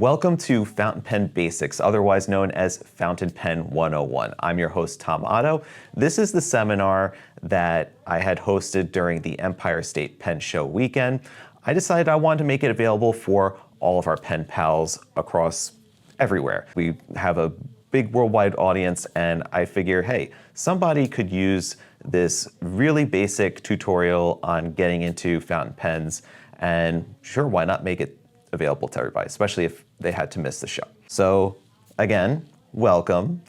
Welcome to Fountain Pen Basics, otherwise known as Fountain Pen 101. I'm your host, Tom Otto. This is the seminar that I had hosted during the Empire State Pen Show weekend. I decided I wanted to make it available for all of our pen pals across everywhere. We have a big worldwide audience, and I figure, hey, somebody could use this really basic tutorial on getting into fountain pens, and sure, why not make it available to everybody, especially if they had to miss the show. So again, welcome,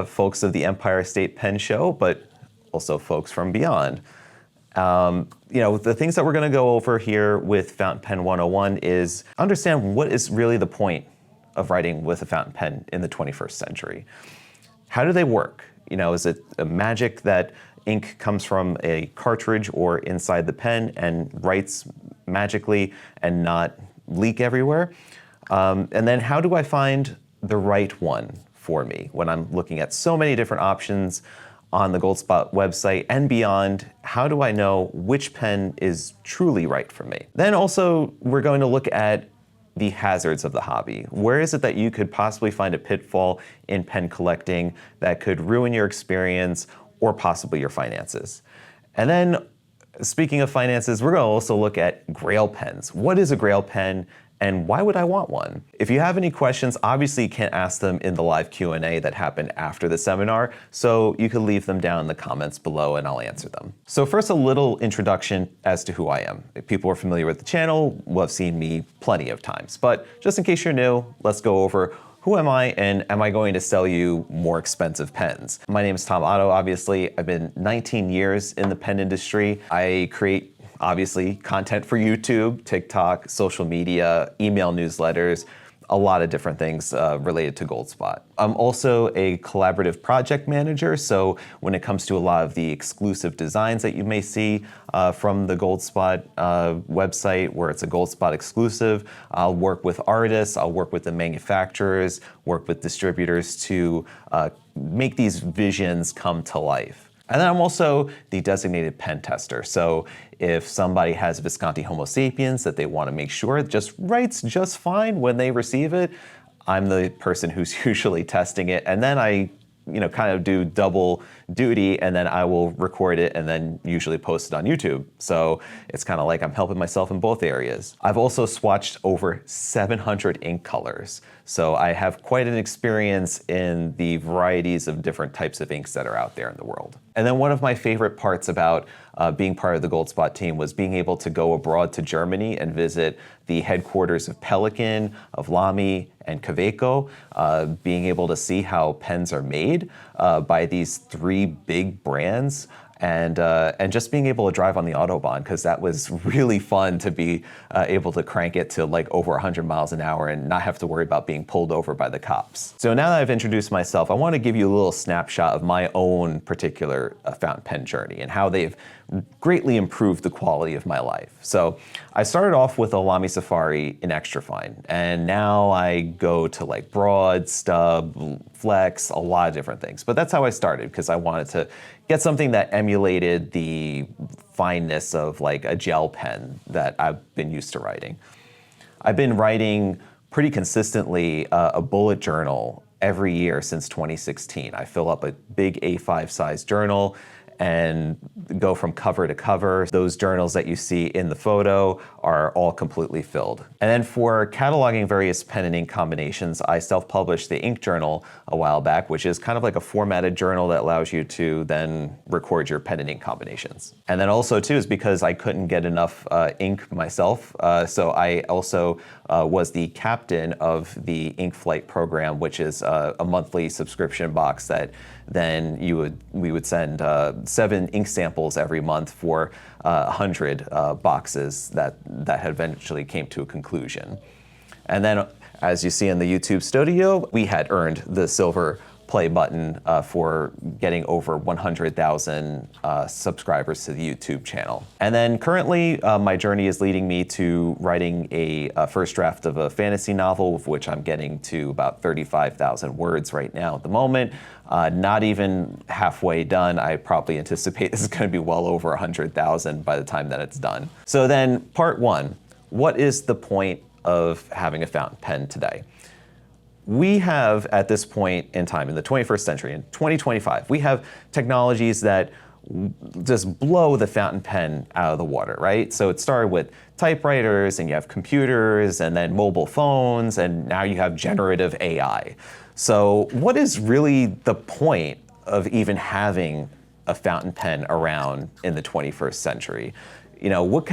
folks of the Empire State Pen Show, but also folks from beyond. The things that we're gonna go over here with Fountain Pen 101 is understand what is really the point of writing with a fountain pen in the 21st century. How do they work? Is it a magic that ink comes from a cartridge or inside the pen and writes magically and not leak everywhere? And then how do I find the right one for me when I'm looking at so many different options on the Goldspot website and beyond? How do I know which pen is truly right for me? Then also, we're going to look at the hazards of the hobby. Where is it that you could possibly find a pitfall in pen collecting that could ruin your experience or possibly your finances? And then, speaking of finances, we're going to also look at Grail Pens. What is a Grail Pen and why would I want one? If you have any questions, obviously you can't ask them in the live Q&A that happened after the seminar, so you can leave them down in the comments below and I'll answer them. So first, a little introduction as to who I am. If people are familiar with the channel will have seen me plenty of times, but just in case you're new, let's go over who am I and am I going to sell you more expensive pens? My name is Tom Otto, obviously. I've been 19 years in the pen industry. I create, obviously, content for YouTube, TikTok, social media, email newsletters, a lot of different things related to Goldspot. I'm also a collaborative project manager, so when it comes to a lot of the exclusive designs that you may see from the Goldspot website, where it's a Goldspot exclusive, I'll work with artists, I'll work with the manufacturers, work with distributors to make these visions come to life. And then I'm also the designated pen tester. So if somebody has Visconti Homo sapiens that they want to make sure it just writes just fine when they receive it, I'm the person who's usually testing it. And then I kind of do double duty, and then I will record it and then usually post it on YouTube. So it's kind of like I'm helping myself in both areas. I've also swatched over 700 ink colors. So I have quite an experience in the varieties of different types of inks that are out there in the world. And then one of my favorite parts about being part of the Goldspot team was being able to go abroad to Germany and visit the headquarters of Pelikan, of Lamy, and Kaweco, being able to see how pens are made by these three big brands, and just being able to drive on the Autobahn, because that was really fun to be able to crank it to like over 100 miles an hour and not have to worry about being pulled over by the cops. So now that I've introduced myself, I want to give you a little snapshot of my own particular fountain pen journey and how they've greatly improved the quality of my life. So I started off with a Lamy Safari in extra fine, and now I go to like broad, stub, flex, a lot of different things. But that's how I started, because I wanted to get something that emulated the fineness of like a gel pen that I've been used to writing. I've been writing pretty consistently a bullet journal every year since 2016. I fill up a big A5 size journal and go from cover to cover. Those journals that you see in the photo are all completely filled. And then for cataloging various pen and ink combinations, I self-published the ink journal a while back, which is kind of like a formatted journal that allows you to then record your pen and ink combinations. And then also too is because I couldn't get enough ink myself, so I also was the captain of the Ink Flight program, which is a monthly subscription box that then we would send 7 ink samples every month for 100 boxes that had eventually came to a conclusion. And then, as you see in the YouTube studio, we had earned the silver play button for getting over 100,000 subscribers to the YouTube channel. And then currently, my journey is leading me to writing a first draft of a fantasy novel, of which I'm getting to about 35,000 words right now at the moment. Not even halfway done. I probably anticipate this is going to be well over 100,000 by the time that it's done. So then, part one, what is the point of having a fountain pen today. We have, at this point in time, in the 21st century, in 2025, we have technologies that just blow the fountain pen out of the water, right? So it started with typewriters, and you have computers, and then mobile phones, and now you have generative AI. So what is really the point of even having a fountain pen around in the 21st century? You know, what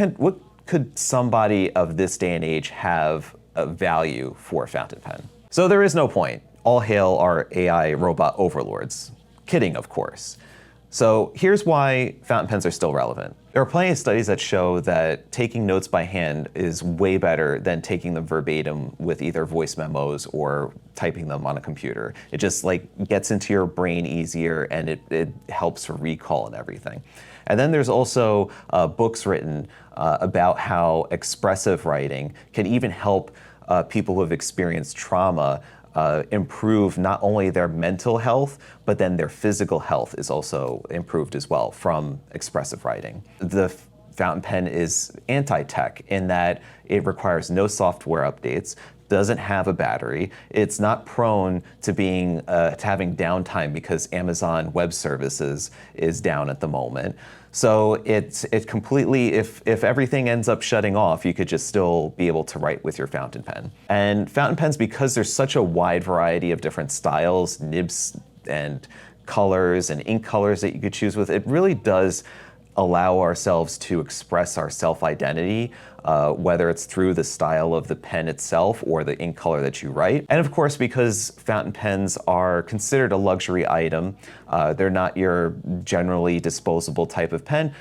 could somebody of this day and age have of value for a fountain pen? So there is no point. All hail our AI robot overlords. Kidding, of course. So here's why fountain pens are still relevant. There are plenty of studies that show that taking notes by hand is way better than taking them verbatim with either voice memos or typing them on a computer. It just like gets into your brain easier, and it helps for recall and everything. And then there's also books written about how expressive writing can even help people who have experienced trauma improve not only their mental health, but then their physical health is also improved as well from expressive writing. The fountain pen is anti-tech in that it requires no software updates, doesn't have a battery, it's not prone to being to having downtime because Amazon Web Services is down at the moment. So it completely, if everything ends up shutting off, you could just still be able to write with your fountain pen. And fountain pens, because there's such a wide variety of different styles, nibs and colors and ink colors that you could choose with, it really does allow ourselves to express our self-identity, whether it's through the style of the pen itself or the ink color that you write. And of course, because fountain pens are considered a luxury item, they're not your generally disposable type of pen,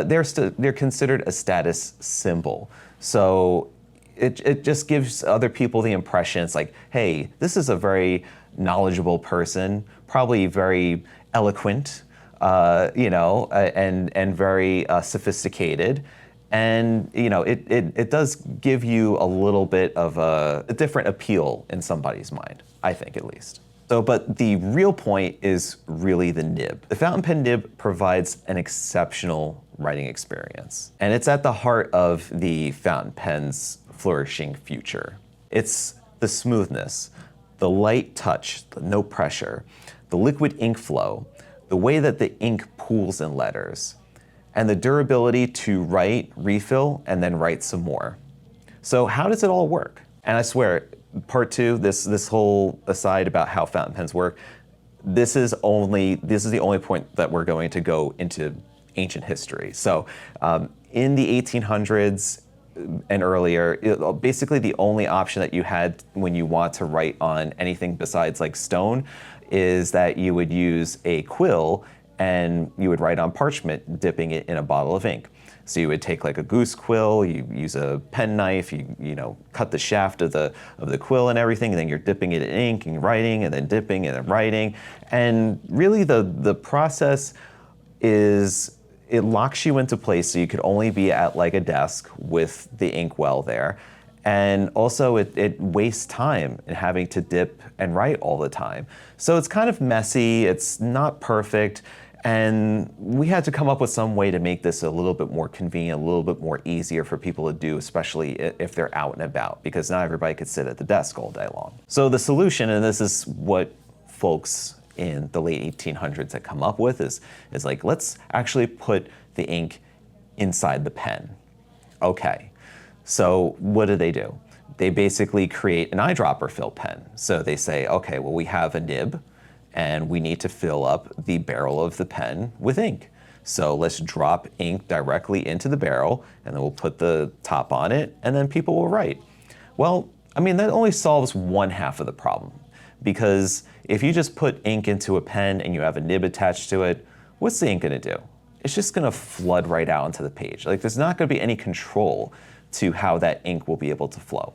they're considered a status symbol. So it just gives other people the impression, it's like, hey, this is a very knowledgeable person, probably very eloquent, and very sophisticated. And it does give you a little bit of a different appeal in somebody's mind, I think at least. So, but the real point is really the nib. The fountain pen nib provides an exceptional writing experience, and it's at the heart of the fountain pen's flourishing future. It's the smoothness, the light touch, the no pressure, the liquid ink flow, the way that the ink pools in letters, and the durability to write, refill, and then write some more. So how does it all work? And I swear, part two, this whole aside about how fountain pens work, this is the only point that we're going to go into ancient history. So in the 1800s and earlier, basically the only option that you had when you want to write on anything besides like stone is that you would use a quill and you would write on parchment, dipping it in a bottle of ink. So you would take like a goose quill, you use a pen knife, you cut the shaft of the quill and everything, and then you're dipping it in ink and writing, and then dipping and then writing. And really the process is, it locks you into place so you could only be at like a desk with the ink well there. And also it wastes time in having to dip and write all the time. So it's kind of messy, it's not perfect, and we had to come up with some way to make this a little bit more convenient, a little bit more easier for people to do, especially if they're out and about, because not everybody could sit at the desk all day long. So the solution, and this is what folks in the late 1800s had come up with, is like, let's actually put the ink inside the pen. Okay. So what do? They basically create an eyedropper fill pen. So they say, okay, well, we have a nib and we need to fill up the barrel of the pen with ink. So let's drop ink directly into the barrel, and then we'll put the top on it, and then people will write. Well, I mean, that only solves one half of the problem, because if you just put ink into a pen and you have a nib attached to it, what's the ink gonna do? It's just gonna flood right out onto the page. Like, there's not gonna be any control to how that ink will be able to flow.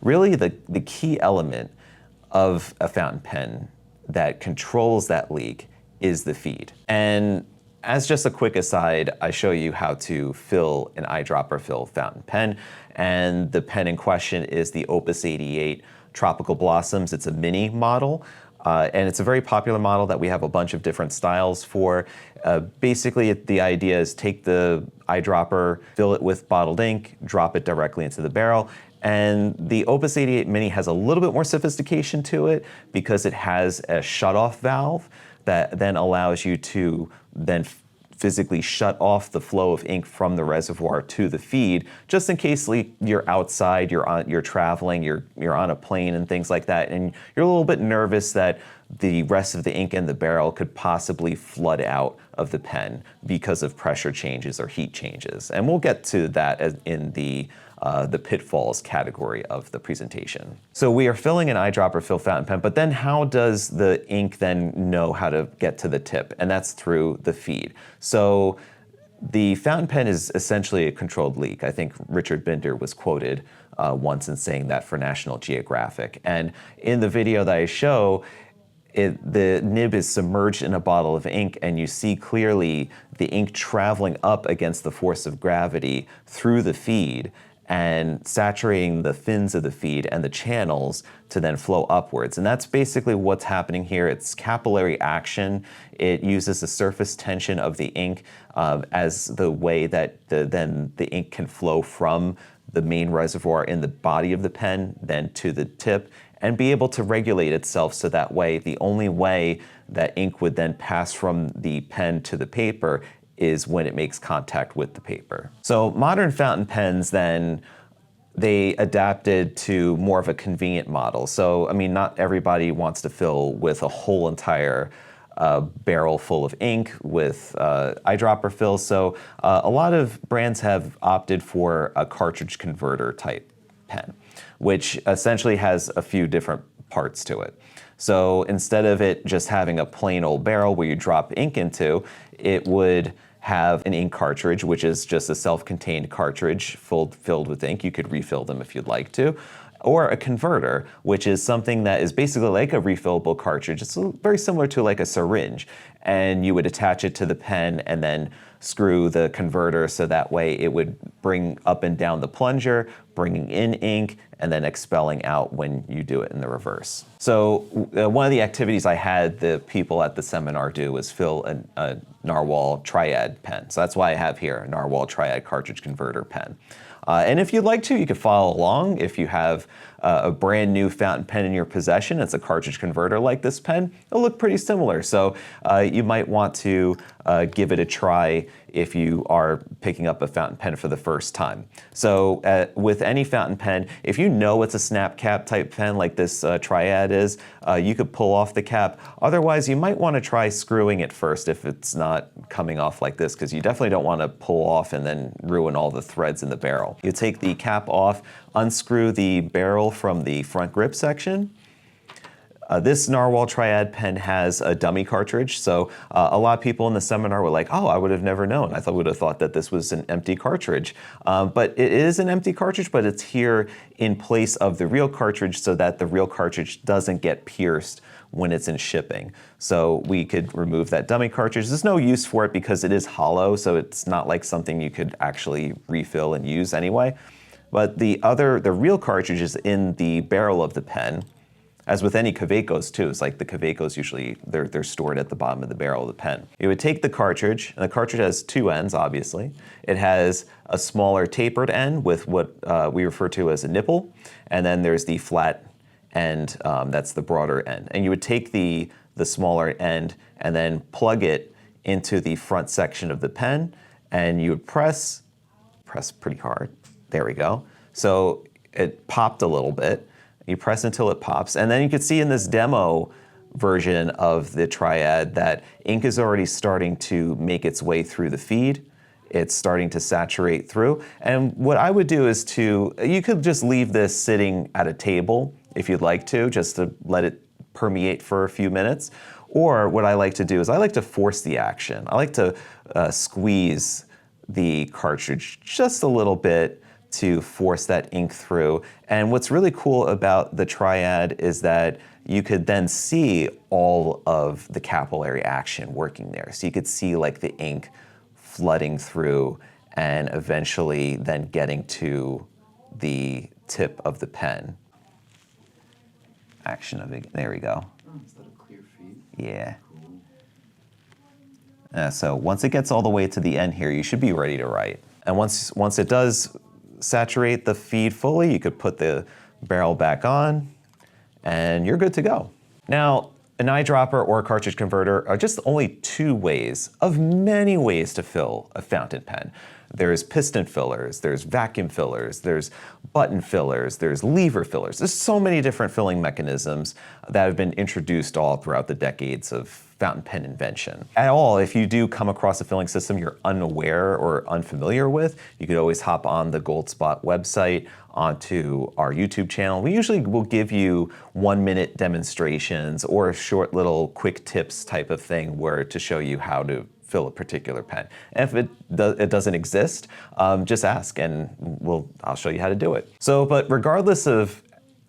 Really, the key element of a fountain pen that controls that leak is the feed. And as just a quick aside, I show you how to fill an eyedropper fill fountain pen, and the pen in question is the Opus 88 Tropical Blossoms. It's a mini model, and it's a very popular model that we have a bunch of different styles for. Basically, the idea is take the eyedropper, fill it with bottled ink, drop it directly into the barrel, And the Opus 88 Mini has a little bit more sophistication to it because it has a shutoff valve that then allows you to then physically shut off the flow of ink from the reservoir to the feed, just in case you're outside, you're traveling, you're on a plane and things like that, and you're a little bit nervous that the rest of the ink in the barrel could possibly flood out of the pen because of pressure changes or heat changes. And we'll get to that in the pitfalls category of the presentation. So we are filling an eyedropper fill fountain pen, but then how does the ink then know how to get to the tip? And that's through the feed. So the fountain pen is essentially a controlled leak. I think Richard Binder was quoted once in saying that for National Geographic. And in the video that I show, the nib is submerged in a bottle of ink, and you see clearly the ink traveling up against the force of gravity through the feed and saturating the fins of the feed and the channels to then flow upwards. And that's basically what's happening here. It's capillary action. It uses the surface tension of the ink as the way that then the ink can flow from the main reservoir in the body of the pen then to the tip, and be able to regulate itself so that way the only way that ink would then pass from the pen to the paper is when it makes contact with the paper. So modern fountain pens then, they adapted to more of a convenient model. So, I mean, not everybody wants to fill with a whole entire barrel full of ink with eyedropper fills. So a lot of brands have opted for a cartridge converter type pen, which essentially has a few different parts to it. So instead of it just having a plain old barrel where you drop ink into, it would have an ink cartridge, which is just a self-contained cartridge filled with ink. You could refill them if you'd like to. Or a converter, which is something that is basically like a refillable cartridge. It's very similar to like a syringe. And you would attach it to the pen and then screw the converter so that way it would bring up and down the plunger, bringing in ink, and then expelling out when you do it in the reverse. So one of the activities I had the people at the seminar do was fill a Narwhal Triad pen. So that's why I have here a Narwhal Triad cartridge converter pen. And if you'd like to, you could follow along. If you have a brand new fountain pen in your possession, it's a cartridge converter like this pen, it'll look pretty similar. So you might want to give it a try if you are picking up a fountain pen for the first time. So with any fountain pen, if you know it's a snap cap type pen like this Triad is, you could pull off the cap. Otherwise, you might want to try screwing it first if it's not coming off like this, because you definitely don't want to pull off and then ruin all the threads in the barrel. You take the cap off, unscrew the barrel from the front grip section. This Narwhal Triad pen has a dummy cartridge, so a lot of people in the seminar were like, oh, I would have never known. I would have thought that this was an empty cartridge. But it is an empty cartridge, but it's here in place of the real cartridge so that the real cartridge doesn't get pierced when it's in shipping. So we could remove that dummy cartridge. There's no use for it because it is hollow, so it's not like something you could actually refill and use anyway. But the real cartridge is in the barrel of the pen. As with any Kavecos too, it's like the Kavecos usually, they're stored at the bottom of the barrel of the pen. You would take the cartridge, and the cartridge has two ends, obviously. It has a smaller tapered end with what we refer to as a nipple, and then there's the flat end, that's the broader end. And you would take the smaller end and then plug it into the front section of the pen, and you would press pretty hard. There we go. So it popped a little bit. You press until it pops, and then you can see in this demo version of the Triad that ink is already starting to make its way through the feed. It's starting to saturate through. And what I would do is you could just leave this sitting at a table if you'd like to, just to let it permeate for a few minutes. Or what I like to do is I like to force the action. I like to squeeze the cartridge just a little bit to force that ink through. And what's really cool about the Triad is that you could then see all of the capillary action working there. So you could see like the ink flooding through and eventually then getting to the tip of the pen. Action of it, there we go. Oh, is that a clear feed? Yeah. Cool. So once it gets all the way to the end here, you should be ready to write. And once it does saturate the feed fully, you could put the barrel back on, and you're good to go. Now, an eyedropper or a cartridge converter are just only two ways of many ways to fill a fountain pen. There's piston fillers, there's vacuum fillers, there's button fillers, there's lever fillers. There's so many different filling mechanisms that have been introduced all throughout the decades of fountain pen invention. At all, if you do come across a filling system you're unaware or unfamiliar with, you could always hop on the Goldspot website, onto our YouTube channel. We usually will give you 1-minute demonstrations or short little quick tips type of thing where to show you how to fill a particular pen. And if it doesn't exist, just ask and I'll show you how to do it. But regardless of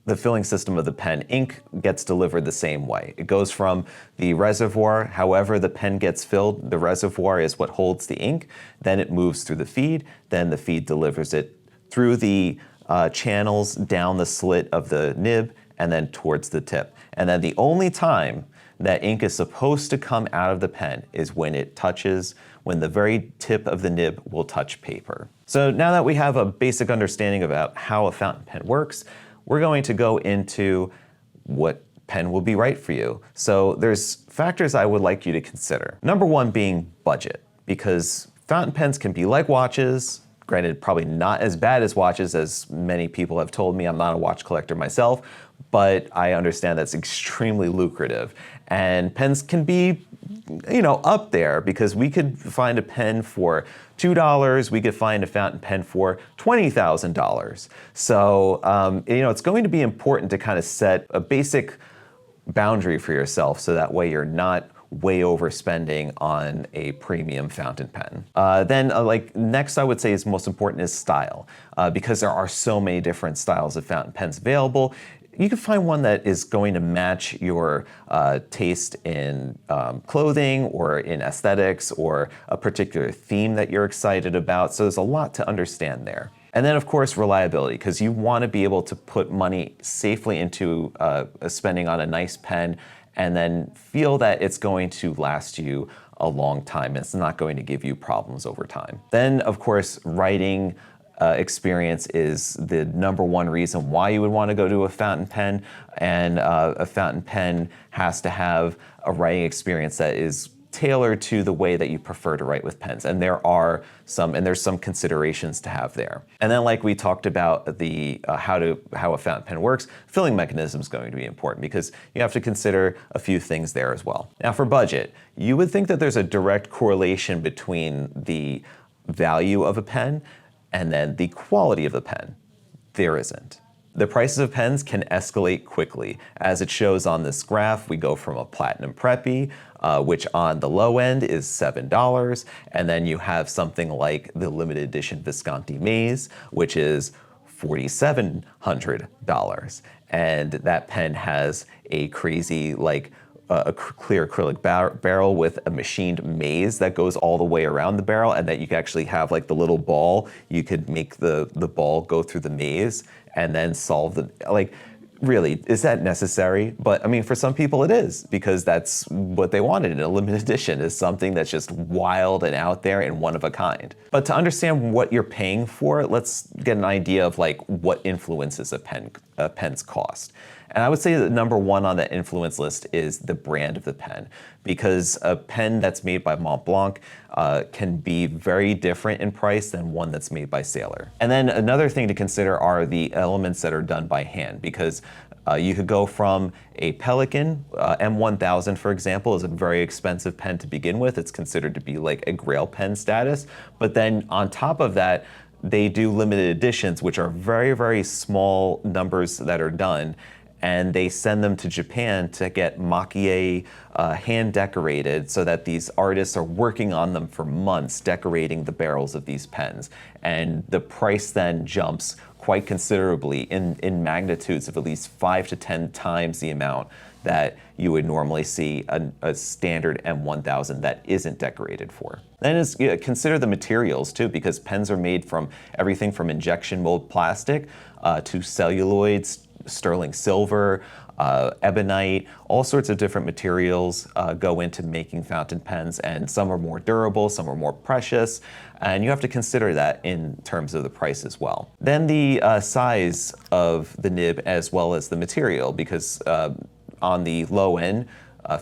the filling system of the pen, ink gets delivered the same way. It goes from the reservoir, however the pen gets filled, the reservoir is what holds the ink, then it moves through the feed, then the feed delivers it through the channels down the slit of the nib and then towards the tip. And then the only time that ink is supposed to come out of the pen is when the very tip of the nib will touch paper. So now that we have a basic understanding about how a fountain pen works, we're going to go into what pen will be right for you. So there's factors I would like you to consider. Number one being budget, because fountain pens can be like watches. Granted, probably not as bad as watches as many people have told me. I'm not a watch collector myself, but I understand that's extremely lucrative. And pens can be, up there because we could find a pen for $2, we could find a fountain pen for $20,000. So, it's going to be important to kind of set a basic boundary for yourself so that way you're not way overspending on a premium fountain pen. Next I would say is most important is style, because there are so many different styles of fountain pens available. You can find one that is going to match your taste in clothing or in aesthetics or a particular theme that you're excited about. So there's a lot to understand there. And then of course reliability, because you want to be able to put money safely into spending on a nice pen and then feel that it's going to last you a long time. It's not going to give you problems over time. Then, of course, writing experience is the number one reason why you would want to go to a fountain pen. And a fountain pen has to have a writing experience that is tailored to the way that you prefer to write with pens. And there's some considerations to have there. And then like we talked about the how a fountain pen works, filling mechanism is going to be important because you have to consider a few things there as well. Now for budget, you would think that there's a direct correlation between the value of a pen and then the quality of the pen. There isn't. The prices of pens can escalate quickly. As it shows on this graph, we go from a Platinum Preppy, which on the low end is $7, and then you have something like the limited edition Visconti Maze, which is $4,700. And that pen has a crazy, a clear acrylic barrel with a machined maze that goes all the way around the barrel, and that you can actually have the little ball. You could make the ball go through the maze and then solve really, is that necessary? But I mean, for some people it is, because that's what they wanted in a limited edition, is something that's just wild and out there and one of a kind. But to understand what you're paying for, let's get an idea of what influences a pen's cost. And I would say that number one on the influence list is the brand of the pen, because a pen that's made by Montblanc can be very different in price than one that's made by Sailor. And then another thing to consider are the elements that are done by hand, because you could go from a Pelikan, M1000 for example, is a very expensive pen to begin with. It's considered to be like a Grail pen status. But then on top of that, they do limited editions, which are very, very small numbers that are done. And they send them to Japan to get makie hand decorated so that these artists are working on them for months, decorating the barrels of these pens. And the price then jumps quite considerably in magnitudes of at least 5 to 10 times the amount that you would normally see a standard M1000 that isn't decorated for. Then consider the materials too, because pens are made from everything from injection mold plastic to celluloids, sterling silver, ebonite, all sorts of different materials go into making fountain pens, and some are more durable, some are more precious, and you have to consider that in terms of the price as well. Then the size of the nib as well as the material, because on the low end,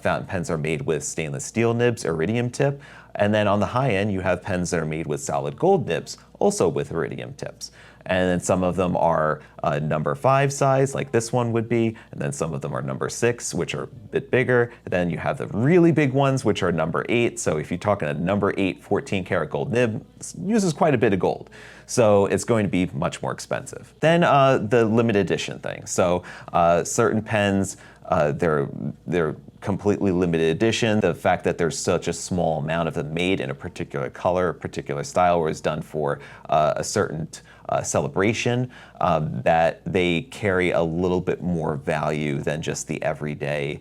fountain pens are made with stainless steel nibs, iridium tip, and then on the high end, you have pens that are made with solid gold nibs, also with iridium tips. And then some of them are number 5 size, like this one would be, and then some of them are number 6, which are a bit bigger. Then you have the really big ones, which are number 8. So if you're talking a number 8 14 karat gold nib, it uses quite a bit of gold. So it's going to be much more expensive. Then the limited edition thing. So certain pens, they're completely limited edition. The fact that there's such a small amount of them made in a particular color, particular style, or is done for a certain celebration, that they carry a little bit more value than just the everyday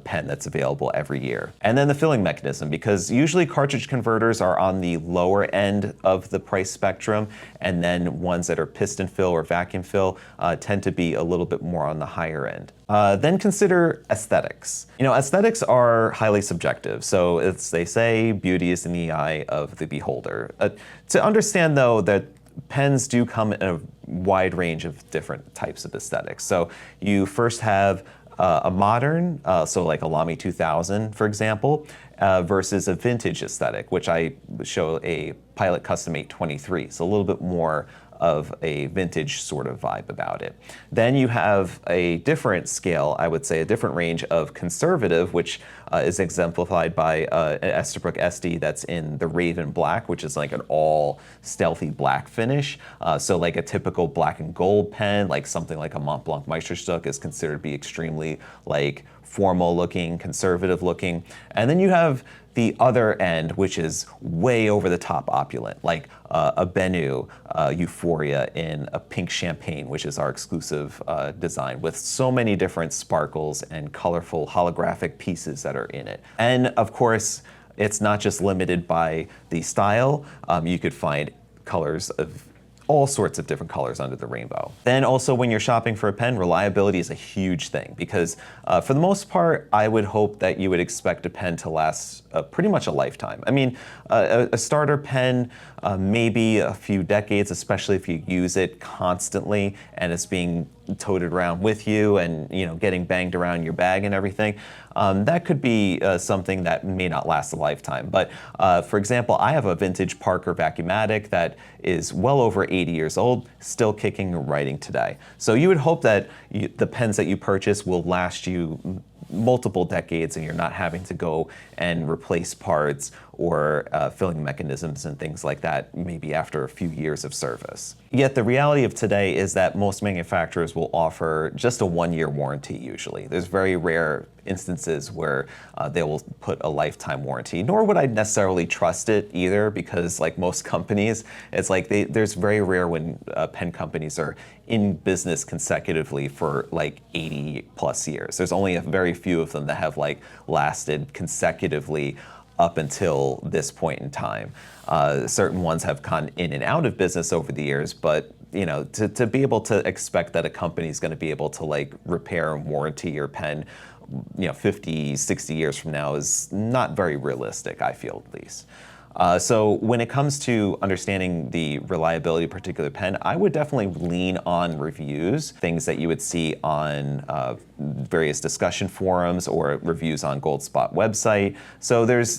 pen that's available every year. And then the filling mechanism, because usually cartridge converters are on the lower end of the price spectrum, and then ones that are piston fill or vacuum fill tend to be a little bit more on the higher end. Then consider aesthetics. You know, aesthetics are highly subjective. So it's, they say beauty is in the eye of the beholder. To understand though that pens do come in a wide range of different types of aesthetics. So you first have a modern, so like a Lamy 2000, for example, versus a vintage aesthetic, which I show a Pilot Custom 823. So a little bit more of a vintage sort of vibe about it. Then you have a different scale, I would say a different range of conservative, which is exemplified by an Esterbrook SD that's in the Raven Black, which is like an all stealthy black finish. So like a typical black and gold pen, like something like a Mont Blanc Meisterstück is considered to be extremely like formal looking, conservative looking. And then you have the other end, which is way over the top opulent, like a Benu Euphoria in a pink champagne, which is our exclusive design, with so many different sparkles and colorful holographic pieces that are in it. And of course, it's not just limited by the style. You could find colors of all sorts of different colors under the rainbow. Then also when you're shopping for a pen, reliability is a huge thing, because for the most part, I would hope that you would expect a pen to last pretty much a lifetime. I mean, a starter pen, maybe a few decades, especially if you use it constantly and it's being toted around with you and getting banged around your bag and everything. That could be something that may not last a lifetime. But for example, I have a vintage Parker Vacuumatic that is well over 80 years old, still kicking and writing today. So you would hope that the pens that you purchase will last you multiple decades and you're not having to go and replace parts or filling mechanisms and things like that maybe after a few years of service. Yet the reality of today is that most manufacturers will offer just a 1-year warranty usually. There's very rare instances where they will put a lifetime warranty, nor would I necessarily trust it either, because like most companies, it's like there's very rare when pen companies are in business consecutively for like 80 plus years. There's only a very few of them that have like lasted consecutively up until this point in time. Certain ones have gone in and out of business over the years, but to be able to expect that a company is going to be able to like repair and warranty your pen 50, 60 years from now is not very realistic, I feel at least. So when it comes to understanding the reliability of a particular pen, I would definitely lean on reviews, things that you would see on various discussion forums or reviews on Goldspot website. So there's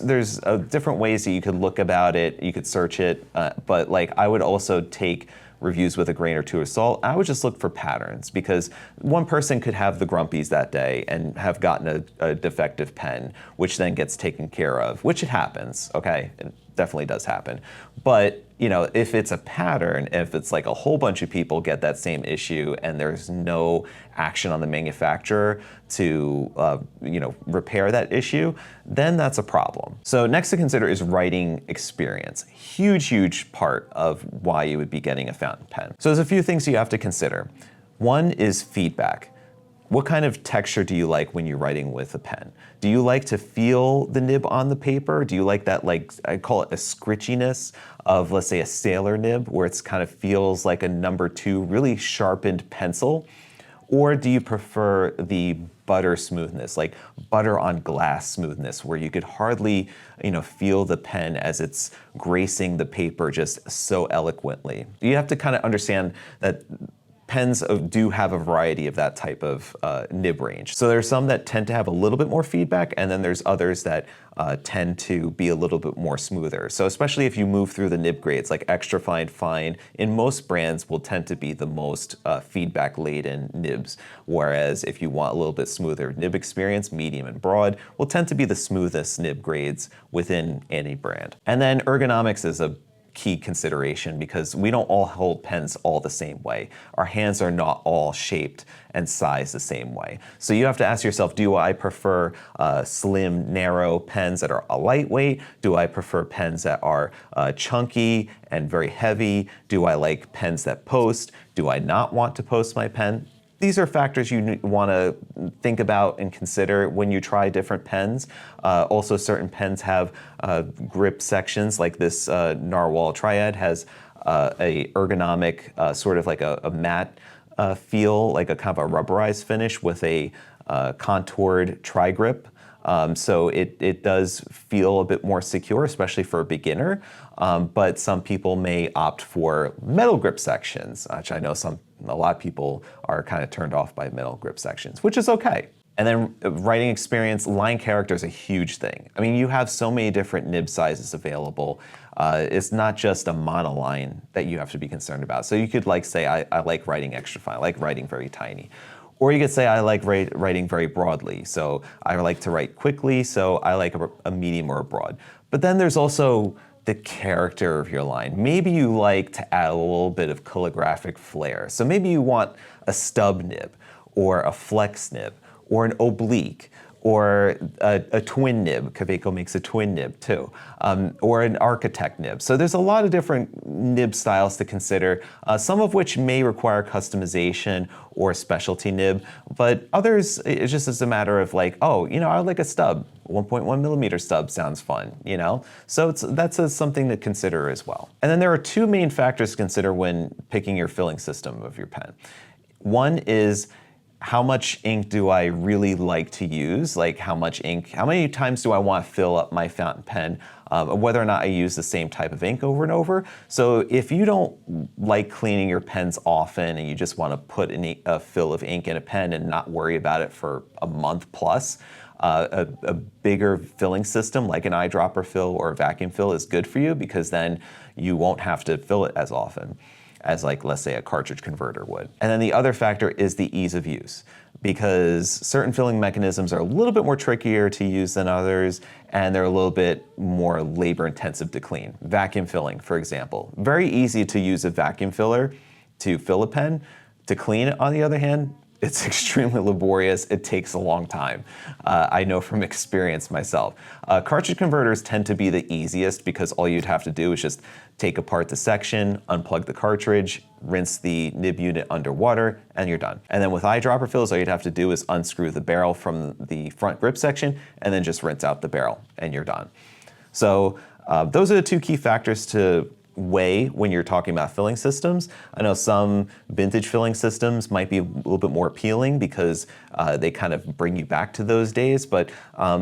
different ways that you could look about it, you could search it, but like I would also take reviews with a grain or two of salt. I would just look for patterns, because one person could have the grumpies that day and have gotten a defective pen, which then gets taken care of, which it happens, okay? It definitely does happen. But if it's a pattern, if it's like a whole bunch of people get that same issue and there's no action on the manufacturer to repair that issue, then that's a problem. So next to consider is writing experience. Huge part of why you would be getting a fountain pen. So there's a few things you have to consider. One is feedback. What kind of texture do you like when you're writing with a pen? Do you like to feel the nib on the paper? Do you like that, like, I call it a scritchiness of, let's say, a sailor nib, where it's kind of feels like a number 2 really sharpened pencil? Or do you prefer the butter smoothness, like butter on glass smoothness, where you could hardly, feel the pen as it's gracing the paper just so eloquently? You have to kind of understand that pens do have a variety of that type of nib range. So there's some that tend to have a little bit more feedback, and then there's others that tend to be a little bit more smoother. So especially if you move through the nib grades, like extra fine, fine, in most brands will tend to be the most feedback-laden nibs. Whereas if you want a little bit smoother nib experience, medium and broad will tend to be the smoothest nib grades within any brand. And then ergonomics is a key consideration because we don't all hold pens all the same way. Our hands are not all shaped and sized the same way. So you have to ask yourself, do I prefer slim, narrow pens that are lightweight? Do I prefer pens that are chunky and very heavy? Do I like pens that post? Do I not want to post my pen? These are factors you want to think about and consider when you try different pens. Also, certain pens have grip sections, like this Narwhal Triad has a ergonomic, sort of like a matte feel, like a kind of a rubberized finish with a contoured tri-grip. So it does feel a bit more secure, especially for a beginner. But some people may opt for metal grip sections, which I know a lot of people are kind of turned off by metal grip sections, which is okay. And then writing experience, line character is a huge thing. I mean, you have so many different nib sizes available. It's not just a monoline that you have to be concerned about. So you could say, I like writing extra fine, I like writing very tiny. Or you could say, I like writing very broadly. So I like to write quickly, so I like a medium or a broad. But then there's also the character of your line. Maybe you like to add a little bit of calligraphic flair. So maybe you want a stub nib, or a flex nib, or an oblique, or a twin nib. Kaweco makes a twin nib too, or an architect nib. So there's a lot of different nib styles to consider, some of which may require customization or a specialty nib, but others, it's just as a matter of I like a stub. 1.1 millimeter stub sounds fun, So that's something to consider as well. And then there are two main factors to consider when picking your filling system of your pen. One is, how much ink do I really like to use? Like how much ink, how many times do I want to fill up my fountain pen? Whether or not I use the same type of ink over and over. So if you don't like cleaning your pens often and you just want to put a fill of ink in a pen and not worry about it for a month plus, a bigger filling system like an eyedropper fill or a vacuum fill is good for you, because then you won't have to fill it as often as let's say a cartridge converter would. And then the other factor is the ease of use, because certain filling mechanisms are a little bit more trickier to use than others, and they're a little bit more labor intensive to clean. Vacuum filling, for example. Very easy to use a vacuum filler to fill a pen. To clean it, on the other hand, it's extremely laborious. It takes a long time. I know from experience myself. Cartridge converters tend to be the easiest, because all you'd have to do is just take apart the section, unplug the cartridge, rinse the nib unit underwater, and you're done. And then with eyedropper fills, all you'd have to do is unscrew the barrel from the front grip section, and then just rinse out the barrel, and you're done. So those are the two key factors to weigh when you're talking about filling systems. I know some vintage filling systems might be a little bit more appealing because they kind of bring you back to those days, but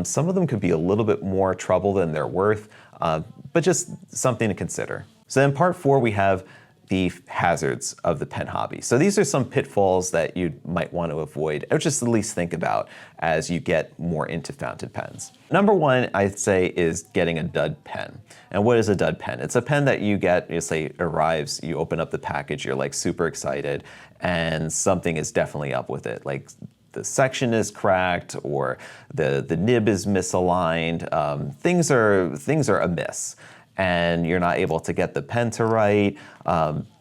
some of them could be a little bit more trouble than they're worth, but just something to consider. So in part 4, we have the hazards of the pen hobby. So these are some pitfalls that you might want to avoid, or just at least think about as you get more into fountain pens. Number 1, I'd say, is getting a dud pen. And what is a dud pen? It's a pen that you get, say, arrives, you open up the package, you're super excited, and something is definitely up with it. The section is cracked, or the nib is misaligned. Things are amiss, and you're not able to get the pen to write.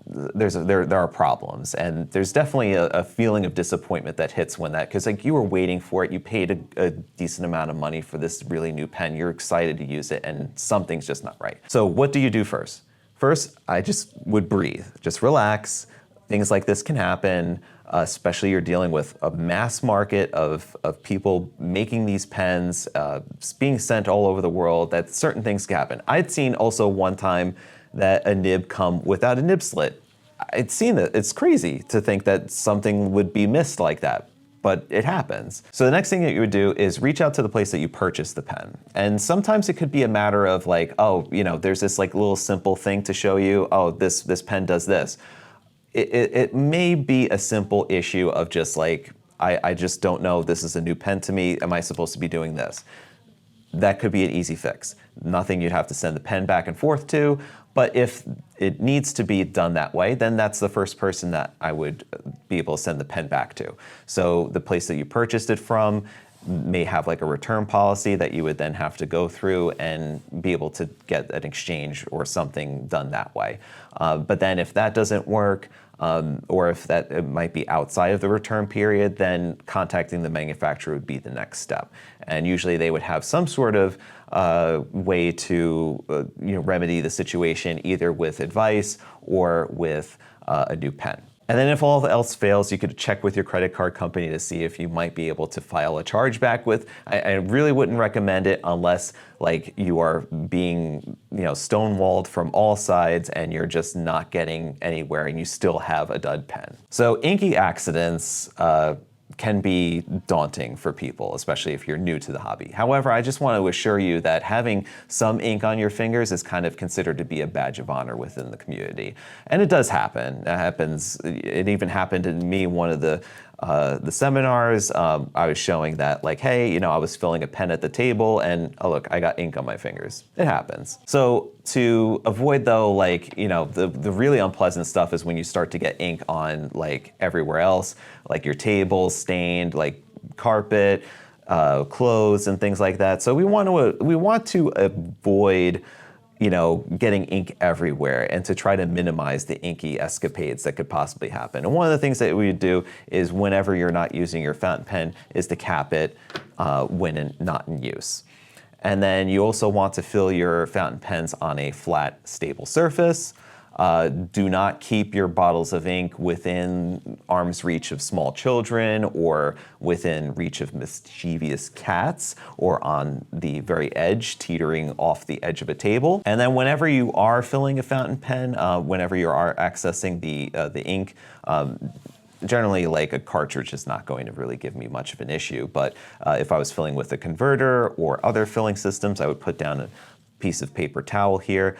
There are problems, and there's definitely a feeling of disappointment that hits when that, because you were waiting for it, you paid a decent amount of money for this really new pen, you're excited to use it, and something's just not right. So what do you do first? First, I just would breathe, just relax. Things like this can happen, especially you're dealing with a mass market of people making these pens, being sent all over the world, that certain things can happen. I'd seen also one time that a nib come without a nib slit. I'd seen it. It's crazy to think that something would be missed like that, but it happens. So the next thing that you would do is reach out to the place that you purchased the pen. And sometimes it could be a matter of like, oh, there's this like little simple thing to show you, oh, this pen does this. It may be a simple issue of just like, I just don't know, this is a new pen to me, am I supposed to be doing this? That could be an easy fix. Nothing you'd have to send the pen back and forth to, but if it needs to be done that way, then that's the first person that I would be able to send the pen back to. So the place that you purchased it from may have like a return policy that you would then have to go through and be able to get an exchange or something done that way. But then if that doesn't work, or if it might be outside of the return period, then contacting the manufacturer would be the next step. And usually they would have some sort of way to remedy the situation, either with advice or with a new pen. And then if all else fails, you could check with your credit card company to see if you might be able to file a chargeback with. I really wouldn't recommend it unless like you are being stonewalled from all sides and you're just not getting anywhere and you still have a dud pen. So inky accidents can be daunting for people, especially if you're new to the hobby. However, I just want to assure you that having some ink on your fingers is kind of considered to be a badge of honor within the community. And it does happen. It happens. It even happened to me one of the seminars. I was showing that like, hey, I was filling a pen at the table and oh look, I got ink on my fingers. It happens. So to avoid though, like, the really unpleasant stuff is when you start to get ink on like everywhere else, like your table stained, like carpet, clothes and things like that. So we want to avoid getting ink everywhere and to try to minimize the inky escapades that could possibly happen. And one of the things that we would do is whenever you're not using your fountain pen is to cap it when not in use. And then you also want to fill your fountain pens on a flat, stable surface. Do not keep your bottles of ink within arm's reach of small children or within reach of mischievous cats or on the very edge, teetering off the edge of a table. And then whenever you are filling a fountain pen, whenever you are accessing the ink, generally like a cartridge is not going to really give me much of an issue, but if I was filling with a converter or other filling systems, I would put down a piece of paper towel here.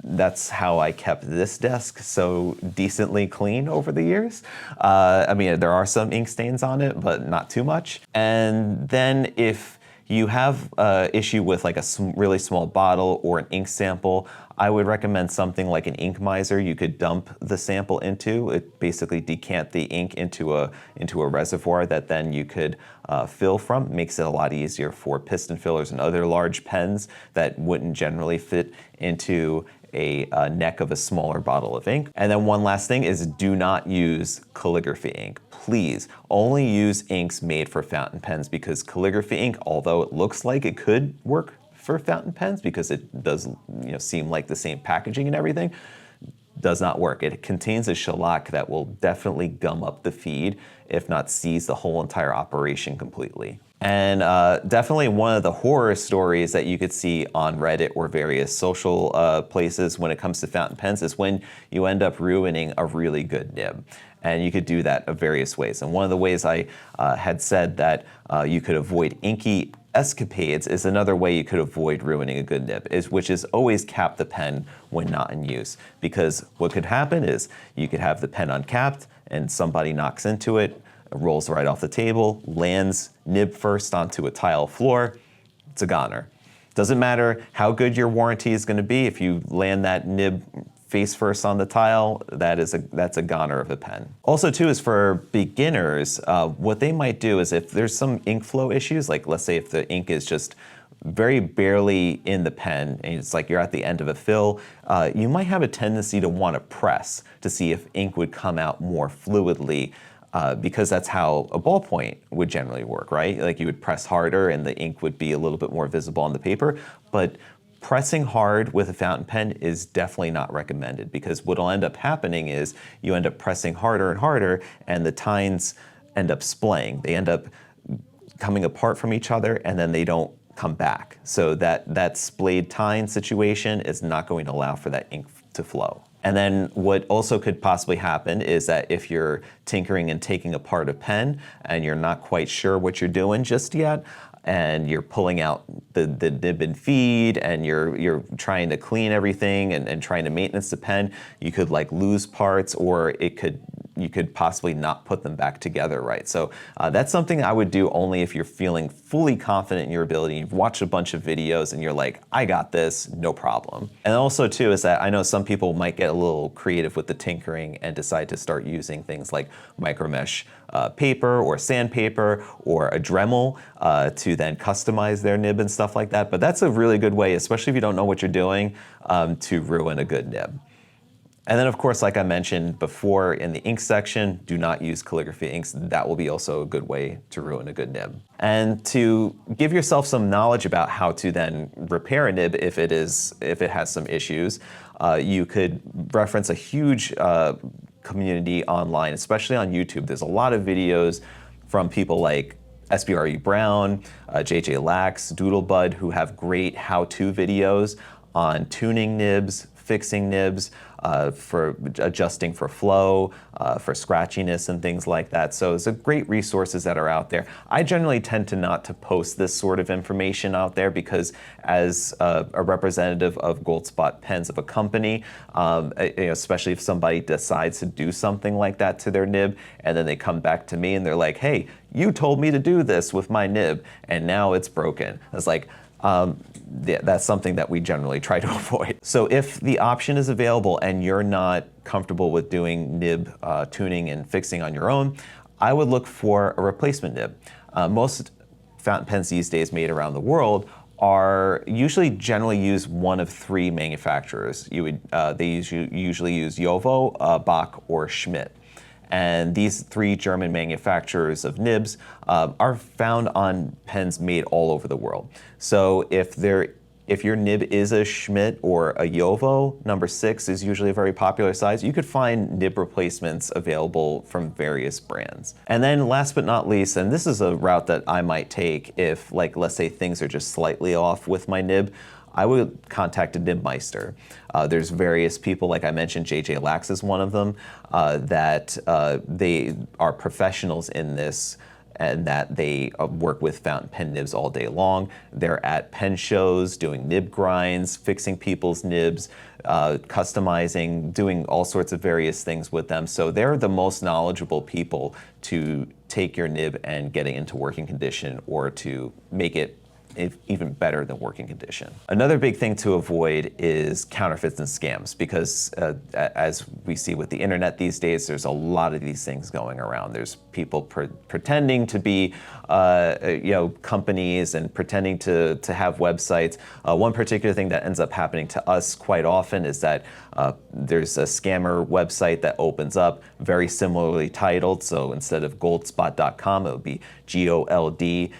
That's how I kept this desk so decently clean over the years. There are some ink stains on it, but not too much. And then if you have an issue with like a really small bottle or an ink sample, I would recommend something like an ink miser you could dump the sample into. It basically decant the ink into a reservoir that then you could fill from. It makes it a lot easier for piston fillers and other large pens that wouldn't generally fit into a neck of a smaller bottle of ink. And then one last thing is do not use calligraphy ink. Please only use inks made for fountain pens, because calligraphy ink, although it looks like it could work for fountain pens because it does seem like the same packaging and everything, does not work. It contains a shellac that will definitely gum up the feed, if not seize the whole entire operation completely. And definitely one of the horror stories that you could see on Reddit or various social places when it comes to fountain pens is when you end up ruining a really good nib. And you could do that of various ways. And one of the ways I had said that you could avoid inky escapades is another way you could avoid ruining a good nib, which is always cap the pen when not in use. Because what could happen is you could have the pen uncapped and somebody knocks into it, rolls right off the table, lands nib first onto a tile floor. It's a goner. Doesn't matter how good your warranty is going to be, if you land that nib face first on the tile, that's a goner of a pen. Also too is for beginners, what they might do is if there's some ink flow issues, like let's say if the ink is just very barely in the pen and it's like you're at the end of a fill, you might have a tendency to want to press to see if ink would come out more fluidly, because that's how a ballpoint would generally work, right? Like you would press harder and the ink would be a little bit more visible on the paper, but pressing hard with a fountain pen is definitely not recommended, because what'll end up happening is you end up pressing harder and harder and the tines end up splaying. They end up coming apart from each other and then they don't come back. So that splayed tine situation is not going to allow for that ink to flow. And then what also could possibly happen is that if you're tinkering and taking apart a pen and you're not quite sure what you're doing just yet, and you're pulling out the nib and feed, and you're trying to clean everything and trying to maintenance the pen, you could like lose parts, or you could possibly not put them back together right. So that's something I would do only if you're feeling fully confident in your ability. You've watched a bunch of videos and you're like, I got this, no problem. And also too is that I know some people might get a little creative with the tinkering and decide to start using things like micromesh paper or sandpaper or a Dremel to then customize their nib and stuff like that. But that's a really good way, especially if you don't know what you're doing, to ruin a good nib. And then of course, like I mentioned before in the ink section, do not use calligraphy inks. That will be also a good way to ruin a good nib. And to give yourself some knowledge about how to then repair a nib if it has some issues, you could reference a huge community online, especially on YouTube. There's a lot of videos from people like SBRE Brown, JJ Lax, Doodlebud, who have great how-to videos on tuning nibs, fixing nibs, for adjusting for flow, for scratchiness and things like that. So it's a great resources that are out there. I generally tend to not to post this sort of information out there because as a representative of Goldspot Pens of a company, especially if somebody decides to do something like that to their nib and then they come back to me and they're like, hey, you told me to do this with my nib and now it's broken. It's like, yeah, that's something that we generally try to avoid. So if the option is available and you're not comfortable with doing nib tuning and fixing on your own, I would look for a replacement nib. Most fountain pens these days made around the world are usually generally use one of three manufacturers. They usually use Jowo, Bach, or Schmidt. And these three German manufacturers of nibs are found on pens made all over the world. So if your nib is a Schmidt or a Jowo, number 6 is usually a very popular size. You could find nib replacements available from various brands. And then last but not least, and this is a route that I might take if, like, let's say things are just slightly off with my nib, I would contact a nibmeister. There's various people, like I mentioned, JJ Lax is one of them, that they are professionals in this and that they work with fountain pen nibs all day long. They're at pen shows, doing nib grinds, fixing people's nibs, customizing, doing all sorts of various things with them. So they're the most knowledgeable people to take your nib and get it into working condition or to make it even better than working condition. Another big thing to avoid is counterfeits and scams because as we see with the internet these days, there's a lot of these things going around. There's people pretending to be companies and pretending to have websites. One particular thing that ends up happening to us quite often is that there's a scammer website that opens up very similarly titled. So instead of goldspot.com, it would be GOLDSPOHT.shop.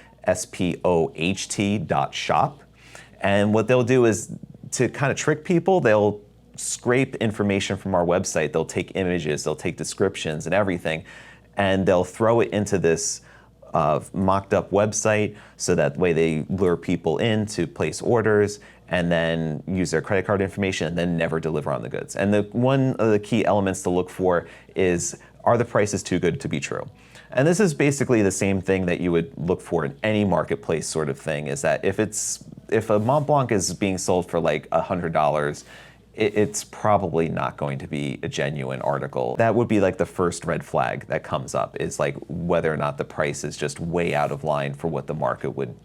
And what they'll do is to kind of trick people, they'll scrape information from our website. They'll take images, they'll take descriptions and everything, and they'll throw it into this mocked up website so that way they lure people in to place orders and then use their credit card information and then never deliver on the goods. And one of the key elements to look for is, are the prices too good to be true? And this is basically the same thing that you would look for in any marketplace sort of thing, is that if a Mont Blanc is being sold for like $100, it's probably not going to be a genuine article. That would be like the first red flag that comes up, is like whether or not the price is just way out of line for what the market would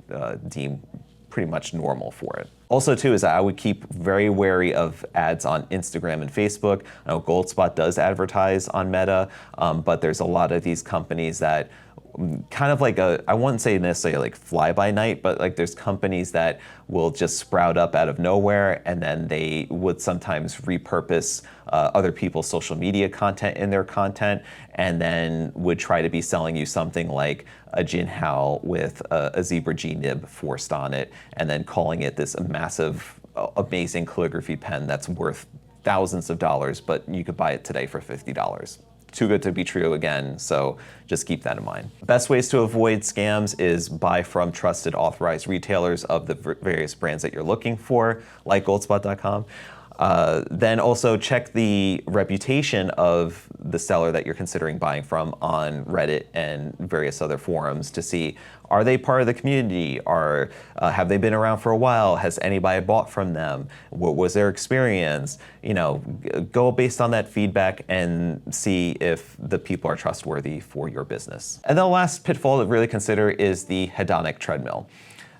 deem pretty much normal for it. Also too is that I would keep very wary of ads on Instagram and Facebook. I know Goldspot does advertise on Meta, but there's a lot of these companies that kind of like I wouldn't say necessarily like fly by night, but like there's companies that will just sprout up out of nowhere, and then they would sometimes repurpose other people's social media content in their content, and then would try to be selling you something like a Jinhao with a Zebra G nib forced on it, and then calling it this massive, amazing calligraphy pen that's worth thousands of dollars, but you could buy it today for $50. Too good to be true again, so just keep that in mind. Best ways to avoid scams is buy from trusted authorized retailers of the various brands that you're looking for, like goldspot.com. Then also check the reputation of the seller that you're considering buying from on Reddit and various other forums to see, are they part of the community? Have they been around for a while? Has anybody bought from them? What was their experience? Go based on that feedback and see if the people are trustworthy for your business. And the last pitfall to really consider is the hedonic treadmill.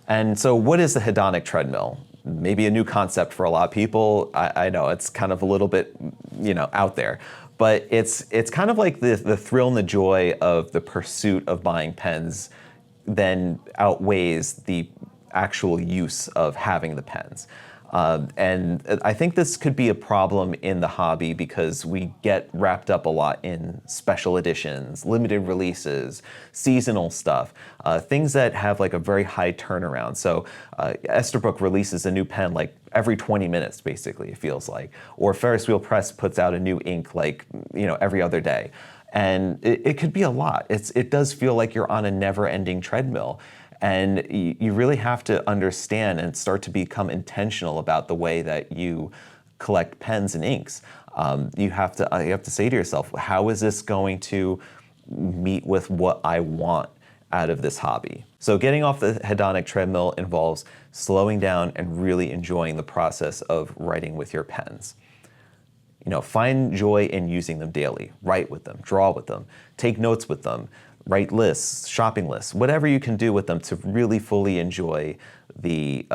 And so what is the hedonic treadmill? Maybe a new concept for a lot of people. I know it's kind of a little bit, out there, but it's kind of like the thrill and the joy of the pursuit of buying pens then outweighs the actual use of having the pens. And I think this could be a problem in the hobby because we get wrapped up a lot in special editions, limited releases, seasonal stuff, things that have like a very high turnaround. So Esterbrook releases a new pen like every 20 minutes, basically, it feels like. Or Ferris Wheel Press puts out a new ink like, every other day. And it could be a lot. It does feel like you're on a never-ending treadmill. And you really have to understand and start to become intentional about the way that you collect pens and inks. You have to say to yourself, how is this going to meet with what I want out of this hobby? So getting off the hedonic treadmill involves slowing down and really enjoying the process of writing with your pens. Find joy in using them daily. Write with them, draw with them, take notes with them, write lists, shopping lists, whatever you can do with them to really fully enjoy the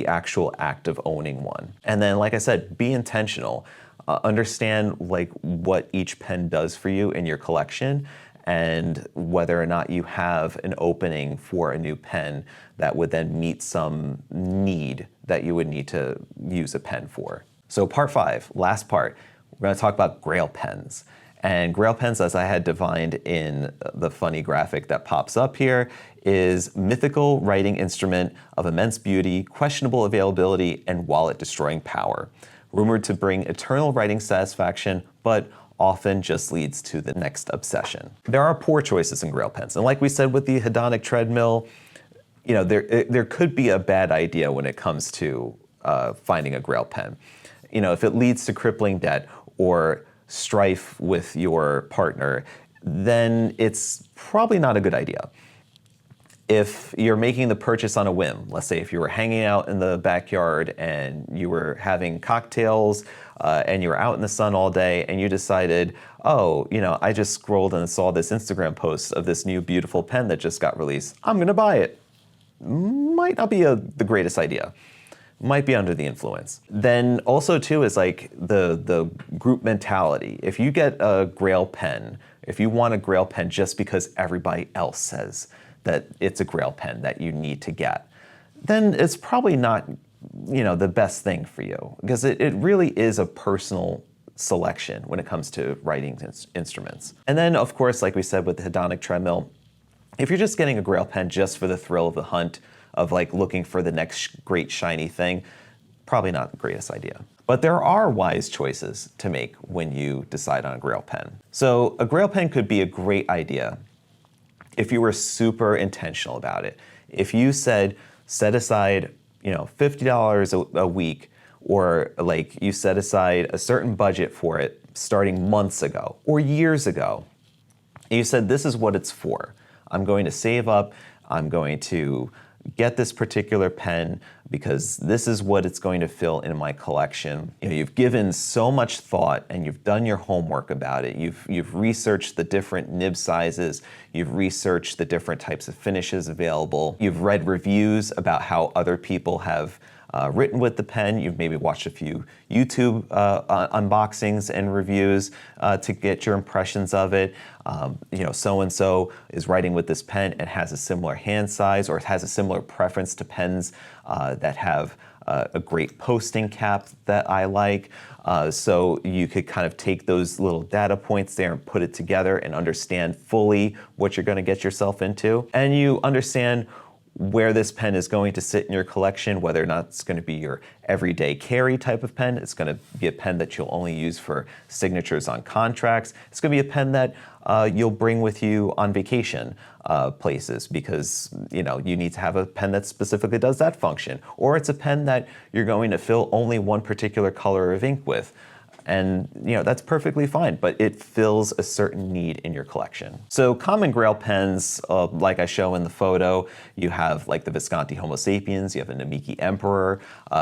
actual act of owning one. And then, like I said, be intentional. Understand like what each pen does for you in your collection and whether or not you have an opening for a new pen that would then meet some need that you would need to use a pen for. So part 5, last part, we're going to talk about Grail Pens. And Grail Pens, as I had defined in the funny graphic that pops up here, is mythical writing instrument of immense beauty, questionable availability, and wallet-destroying power. Rumored to bring eternal writing satisfaction, but often just leads to the next obsession. There are poor choices in Grail Pens. And like we said with the hedonic treadmill, there could be a bad idea when it comes to finding a Grail pen. If it leads to crippling debt or strife with your partner, then it's probably not a good idea. If you're making the purchase on a whim, let's say if you were hanging out in the backyard and you were having cocktails and you were out in the sun all day and you decided, I just scrolled and saw this Instagram post of this new beautiful pen that just got released, I'm gonna buy it. Might not be the greatest idea. Might be under the influence. Then also too is like the group mentality. If you get a Grail pen, if you want a Grail pen just because everybody else says that it's a Grail pen that you need to get, then it's probably not, the best thing for you because it really is a personal selection when it comes to writing instruments. And then of course, like we said with the hedonic treadmill, if you're just getting a Grail pen just for the thrill of the hunt, of like looking for the next great shiny thing, probably not the greatest idea. But there are wise choices to make when you decide on a Grail pen. So a Grail pen could be a great idea if you were super intentional about it. If you said, set aside, $50 a week, or like you set aside a certain budget for it starting months ago or years ago, and you said, this is what it's for. I'm going to save up, I'm going to get this particular pen because this is what it's going to fill in my collection. You've given so much thought and you've done your homework about it. You've researched the different nib sizes. You've researched the different types of finishes available. You've read reviews about how other people have written with the pen. You've maybe watched a few YouTube unboxings and reviews to get your impressions of it. So-and-so is writing with this pen and has a similar hand size or has a similar preference to pens that have a great posting cap that I like. So you could kind of take those little data points there and put it together and understand fully what you're going to get yourself into. And you understand where this pen is going to sit in your collection, whether or not it's going to be your everyday carry type of pen. It's going to be a pen that you'll only use for signatures on contracts. It's going to be a pen that you'll bring with you on vacation places because you need to have a pen that specifically does that function. Or it's a pen that you're going to fill only one particular color of ink with. And that's perfectly fine, but it fills a certain need in your collection. So common Grail pens, like I show in the photo, you have like the Visconti Homo sapiens, you have a Namiki Emperor,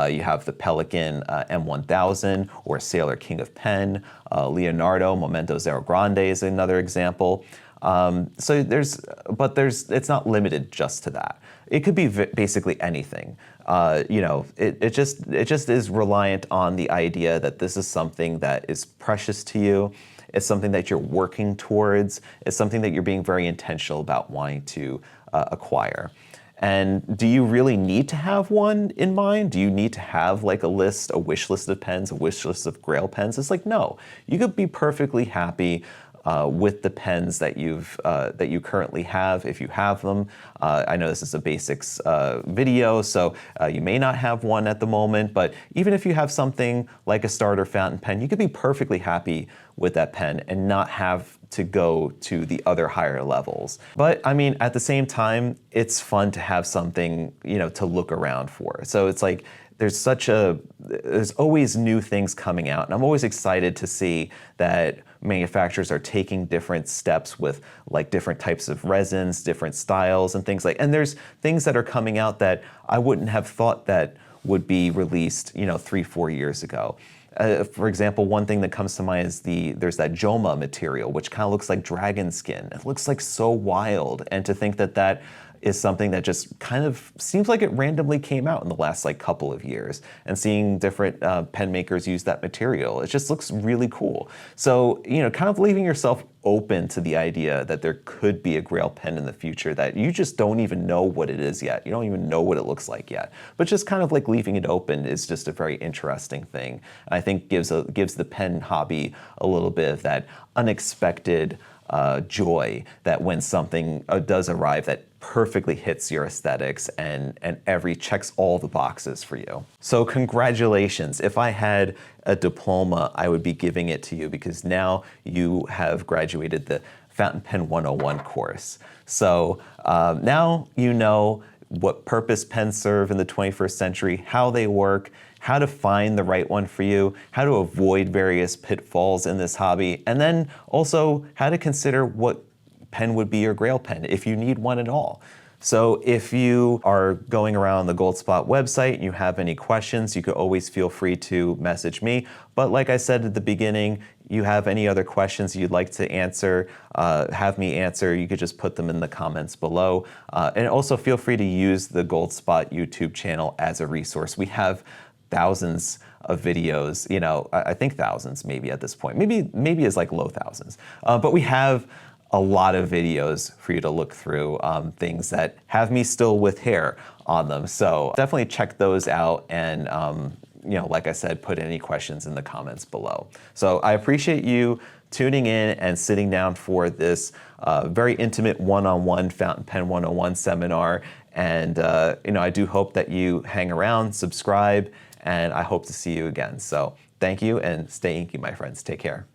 you have the Pelikan M1000 or Sailor King of Pen, Leonardo Momento Zero Grande is another example. So it's not limited just to that. It could be basically anything. It just is reliant on the idea that this is something that is precious to you. It's something that you're working towards. It's something that you're being very intentional about wanting to acquire. And do you really need to have one in mind? Do you need to have like a wish list of pens, a wish list of Grail pens? It's like, no, you could be perfectly happy with the pens that you currently have, if you have them. I know this is a basics video, so you may not have one at the moment, but even if you have something like a starter fountain pen, you could be perfectly happy with that pen and not have to go to the other higher levels. But I mean, at the same time, it's fun to have something, to look around for. So it's like, there's always new things coming out, and I'm always excited to see that manufacturers are taking different steps with like different types of resins, different styles and things and there's things that are coming out that I wouldn't have thought that would be released, 3-4 years ago. For example, one thing that comes to mind is there's that Joma material, which kind of looks like dragon skin. It looks like so wild, and to think that is something that just kind of seems like it randomly came out in the last couple of years, and seeing different pen makers use that material, it just looks really cool. So, kind of leaving yourself open to the idea that there could be a Grail pen in the future that you just don't even know what it is yet. You don't even know what it looks like yet. But just kind of like leaving it open is just a very interesting thing. And I think gives the pen hobby a little bit of that unexpected joy that when something does arrive that perfectly hits your aesthetics and checks all the boxes for you. So congratulations. If I had a diploma, I would be giving it to you because now you have graduated the Fountain Pen 101 course. So now you know what purpose pens serve in the 21st century, how they work, how to find the right one for you, how to avoid various pitfalls in this hobby, and then also how to consider what pen would be your Grail pen if you need one at all. So if you are going around the Goldspot website and you have any questions, you could always feel free to message me. But like I said at the beginning, you have any other questions you'd like to answer, have me answer, you could just put them in the comments below. And also feel free to use the Goldspot YouTube channel as a resource. We have thousands of videos, I think thousands maybe at this point. Maybe it's like low thousands. But we have a lot of videos for you to look through, things that have me still with hair on them. So definitely check those out and, like I said, put any questions in the comments below. So I appreciate you tuning in and sitting down for this very intimate one-on-one Fountain Pen 101 seminar. And, I do hope that you hang around, subscribe, and I hope to see you again. So thank you and stay inky, my friends. Take care.